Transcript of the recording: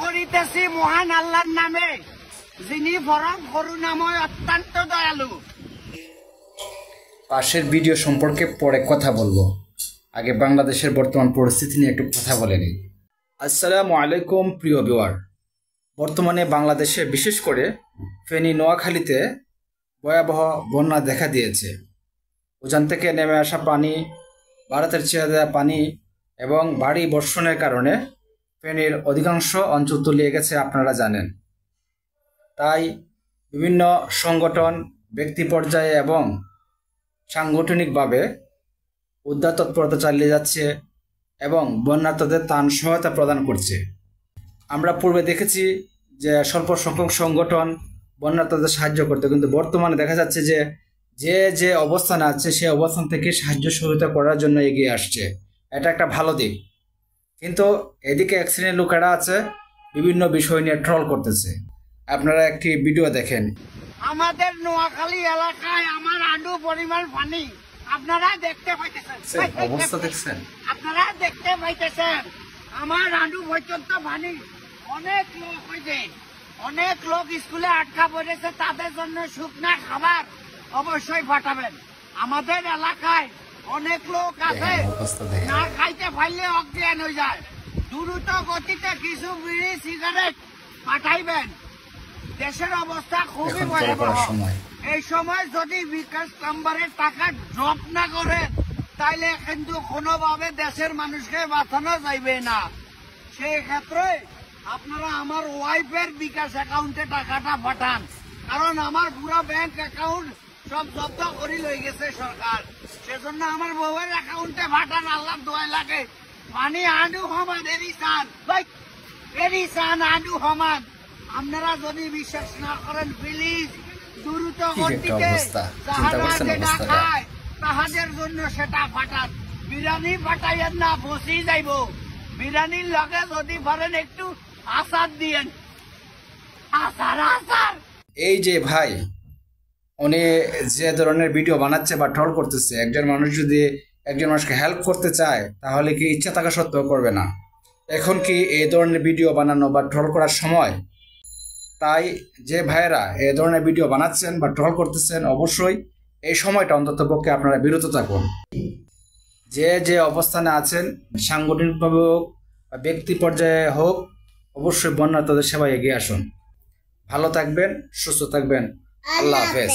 করিতেছি মহান আল্লাহর নামে, যিনি পরম করুণাময়, অত্যন্ত দয়ালু। পাশের ভিডিও সম্পর্কে পরে কথা বলবো, আগে বাংলাদেশের বর্তমান পরিস্থিতি নিয়ে একটু কথা বলে নিই। আসসালামু আলাইকুম প্রিয় ভিউয়ার। বর্তমানে বাংলাদেশে বিশেষ করে ফেনী নোয়াখালীতে ভয়াবহ বন্যা দেখা দিয়েছে। উজান থেকে নেমে আসা পানি, ভারতের ছেড়ে দেওয়া পানি এবং ভারী বর্ষণের কারণে ফেনীর অধিকাংশ অঞ্চল তলিয়ে গেছে, আপনারা জানেন। তাই বিভিন্ন সংগঠন, ব্যক্তি পর্যায়ে এবং সাংগঠনিকভাবে উদ্ধার তৎপরতা চালিয়ে যাচ্ছে এবং বন্যার্তদের ত্রাণ সহায়তা প্রদান করছে। আমরা পূর্বে দেখেছি যে স্বল্প সংখ্যক সংগঠন বন্যার্তদের সাহায্য করতে, কিন্তু বর্তমানে দেখা যাচ্ছে যে যে অবস্থানে আছে সে অবস্থান থেকে সাহায্য সহায়তা করার জন্য এগিয়ে আসছে। এটা একটা ভালো দিক। কিন্তু এদিকে এক শ্রেণীর লোকেরা আছে বিভিন্ন বিষয় নিয়ে ট্রল করতেছে। আপনারা একটি ভিডিও দেখেন। আমাদের নোয়াখালী এলাকায় আমার আন্ডু পরিমাণ পানি আপনারা দেখতে পাইতেছেন, অবস্থা দেখছেন, আপনারা দেখতে পাইতেছেন। আমার আন্ডু পর্যন্ত পানি। অনেক লোক হয়েছে, অনেক লোক স্কুলে আটকা পড়েছে, তাদের জন্য শুকনা খাবার অবশ্যই পাঠাবেন। আমাদের এলাকায় অনেক লোক আছে না খাইতে পারলে অজ্ঞান হয়ে যায়। দ্রুত গতিতে কিছু বিড়ি সিগারেট পাঠাইবেন। দেশের অবস্থা খুবই ভয়াবহ। এই সময় যদি বিকাশ নাম্বারের টাকা ড্রপ না করে তাইলে কিন্তু কোনোভাবে দেশের মানুষকে বাঁচানো যাইবে না। সেই ক্ষেত্রে আপনারা আমার ওয়াইফের বিকাশ অ্যাকাউন্টে টাকাটা পাঠান, কারণ আমার পুরো ব্যাংক অ্যাকাউন্ট সব জব্দ করে লই গেছে সরকার। সেজন্য আমার বউয়ের অ্যাকাউন্টে পাঠান। আল্লাহ দোয়া লাগে। পানি আন্ডু হমান এরিসান আন্ডু হমান। আপনারা যদি বিশ্বাস না করেন প্লিজ দ্রুত গতিতে যাহারা যেটা খায় তাহাদের জন্য সেটা পাঠান। বিরিয়ানি পাঠাইয়েন না, বসি যাইব। বিরিয়ানির লগে যদি পারেন একটু আচার দিয়েন, আচার। এই যে ভাই, উনি যে ধরনের ভিডিও বানাচ্ছে বা ট্রল করতেছে, একজন মানুষ যদি একজন মানুষকে হেল্প করতে চায় তাহলে কি ইচ্ছা থাকা সত্ত্বেও করবে না? এখন কি এই ধরনের ভিডিও বানানো বা ট্রল করার সময়? তাই যে ভাইয়েরা এই ধরনের ভিডিও বানাচ্ছেন বা ট্রল করতেছেন, অবশ্যই এই সময়টা অন্তত পক্ষে আপনারা বিরত থাকুন। যে অবস্থানে আছেন, সাংগঠনিকভাবে হোক বা ব্যক্তি পর্যায়ে হোক, অবশ্যই বন্যার্তদের সেবায় এগিয়ে আসুন। ভালো থাকবেন, সুস্থ থাকবেন। আল্লাহ হাফেজ।